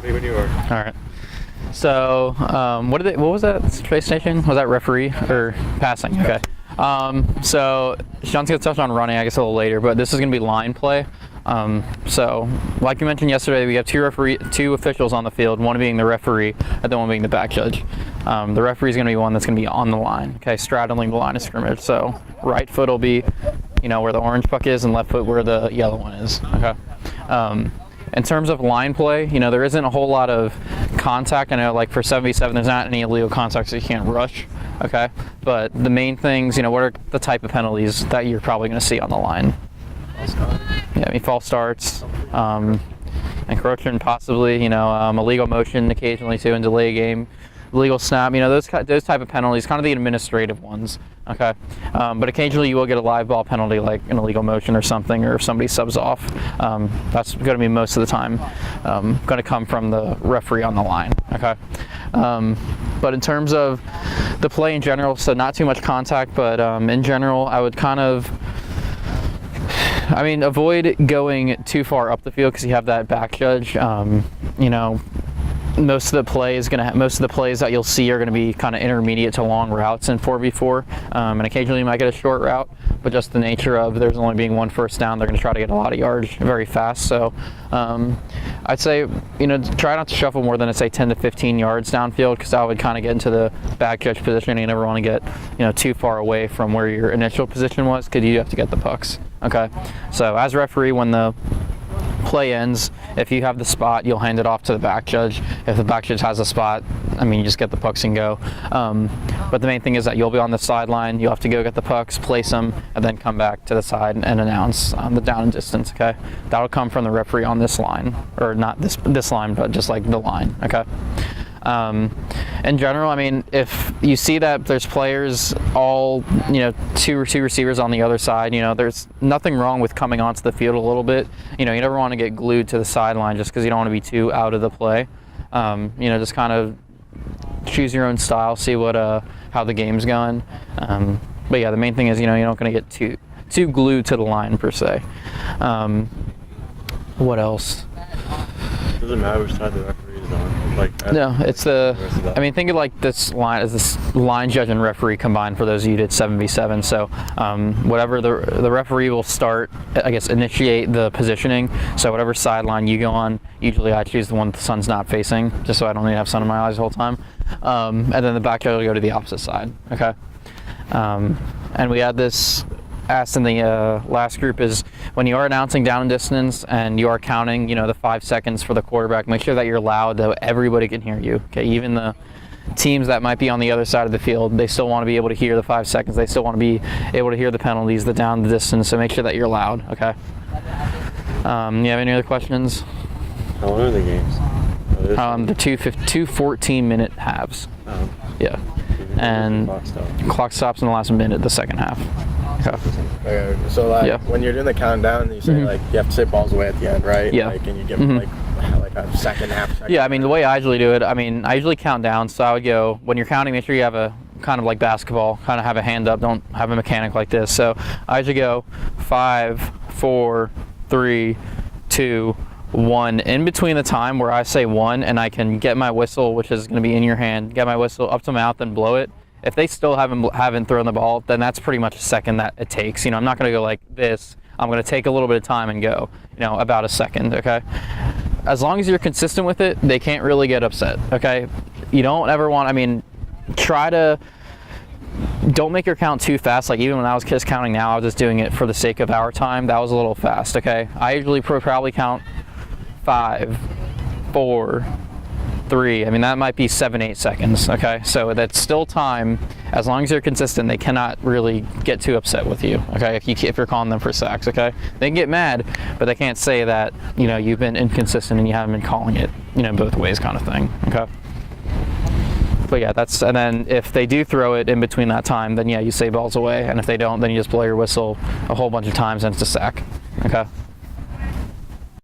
Ready when you are. All right. So, what was that space station? Was that referee or passing? Okay. So Sean's gonna touch on running, I guess, a little later, but this is gonna be line play. So, like you mentioned yesterday, we have two officials on the field, one being the referee, and the one being the back judge. The referee is going to be one that's going to be on the line, okay, straddling the line of scrimmage. So, right foot will be, where the orange puck is, and left foot where the yellow one is, okay. In terms of line play, there isn't a whole lot of contact. I know, like for 7v7, there's not any illegal contact, so you can't rush, okay. But the main things, what are the type of penalties that you're probably going to see on the line? Yeah, false starts, encroachment possibly, illegal motion occasionally too, and delay game, illegal snap, those type of penalties, kind of the administrative ones, okay? But occasionally you will get a live ball penalty like an illegal motion or something, or if somebody subs off. That's going to be most of the time going to come from the referee on the line, okay? But in terms of the play in general, so not too much contact, but in general, I would avoid going too far up the field because you have that back judge. Most of the plays that you'll see are going to be kind of intermediate to long routes in 4v4, and occasionally you might get a short route, but just the nature of there's only being one first down, they're going to try to get a lot of yards very fast. So I'd say try not to shuffle more than 10 to 15 yards downfield, because that would kind of get into the back judge position. You never want to get too far away from where your initial position was, because you have to get the pucks. Okay, so as referee, when the play ends, if you have the spot, you'll hand it off to the back judge. If the back judge has a spot, you just get the pucks and go. But the main thing is that you'll be on the sideline, you'll have to go get the pucks, place them, and then come back to the side and announce the down and distance, okay? That'll come from the referee on this line, or not this line, but just like the line, okay? In general, if you see that there's players all, two receivers on the other side, there's nothing wrong with coming onto the field a little bit. You never want to get glued to the sideline just because you don't want to be too out of the play. Just kind of choose your own style, see how the game's going. But yeah, the main thing is, you're not going to get too glued to the line per se. What else? Does it matter which side the referee is on? No, it's think of like this line as this line judge and referee combined for those of you who did 7v7. So whatever the referee will start, I guess, initiate the positioning. So whatever sideline you go on, usually I choose the one the sun's not facing, just so I don't need to have sun in my eyes the whole time. And then the back judge will go to the opposite side. Okay. And we had this asked in the last group is when you are announcing down and distance and you are counting, the 5 seconds for the quarterback, make sure that you're loud, that everybody can hear you. Okay, even the teams that might be on the other side of the field, they still want to be able to hear the 5 seconds. They still want to be able to hear the penalties, the down, the distance. So make sure that you're loud. Okay. You have any other questions? How long are the games? The two 14-minute halves. Yeah. And clock stops in the last minute, the second half. Okay. So when you're doing the countdown, you say you have to say balls away at the end, right? Yeah. And you give them like a second, half second. Yeah, the way I usually do it, I usually count down. So I would go, when you're counting, make sure you have a kind of like basketball, kind of have a hand up, don't have a mechanic like this. So I usually go 5, 4, 3, 2, 1. In between the time where I say 1 and I can get my whistle, which is going to be in your hand, get my whistle up to mouth and blow it. If they still haven't thrown the ball, then that's pretty much a second that it takes. I'm not going to go like this. I'm going to take a little bit of time and go, about a second, okay? As long as you're consistent with it, they can't really get upset, okay? You don't ever want, don't make your count too fast. Like even when I was just counting now, I was just doing it for the sake of our time. That was a little fast, okay? I usually probably count 5, 4, 3. that might be 7-8 seconds, okay? So that's still time. As long as you're consistent, they cannot really get too upset with you, okay? If you're calling them for sacks, okay? They can get mad, but they can't say that, you've been inconsistent and you haven't been calling it, both ways kind of thing, okay? But yeah, and then if they do throw it in between that time, then yeah, you say balls away. And if they don't, then you just blow your whistle a whole bunch of times and it's a sack, okay?